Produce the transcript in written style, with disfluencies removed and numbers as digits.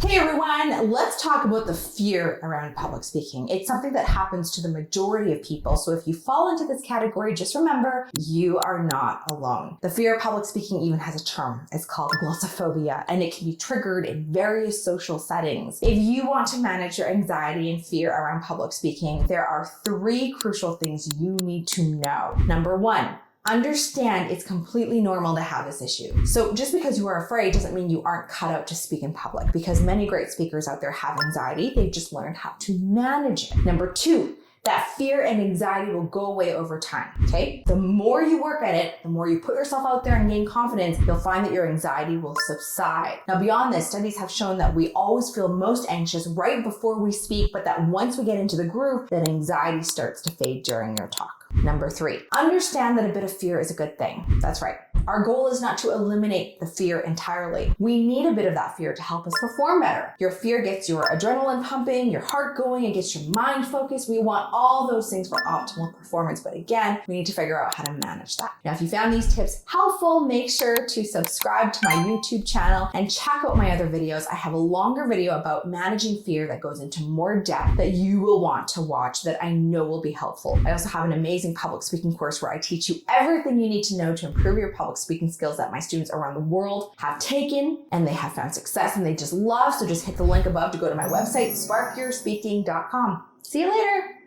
Hey everyone, let's talk about the fear around public speaking. It's something that happens to the majority of people. So if you fall into this category, just remember you are not alone. The fear of public speaking even has a term. It's called glossophibia, and it can be triggered in various social settings. If you want to manage your anxiety and fear around public speaking, there are 3 crucial things you need to know. Number 1, understand it's completely normal to have this issue. So just because you are afraid doesn't mean you aren't cut out to speak in public, because many great speakers out there have anxiety. They've just learned how to manage it. Number 2, that fear and anxiety will go away over time, okay? The more you work at it, the more you put yourself out there and gain confidence, you'll find that your anxiety will subside. Now, beyond this, studies have shown that we always feel most anxious right before we speak, but that once we get into the groove, that anxiety starts to fade during your talk. Number 3, understand that a bit of fear is a good thing. That's right. Our goal is not to eliminate the fear entirely. We need a bit of that fear to help us perform better. Your fear gets your adrenaline pumping, your heart going, it gets your mind focused. We want all those things for optimal performance. But again, we need to figure out how to manage that. Now, if you found these tips helpful, make sure to subscribe to my YouTube channel and check out my other videos. I have a longer video about managing fear that goes into more depth that you will want to watch, that I know will be helpful. I also have an amazing public speaking course where I teach you everything you need to know to improve your public speaking skills that my students around the world have taken, and they have found success and they just love. So just hit the link above to go to my website, sparkyourspeaking.com. See you later.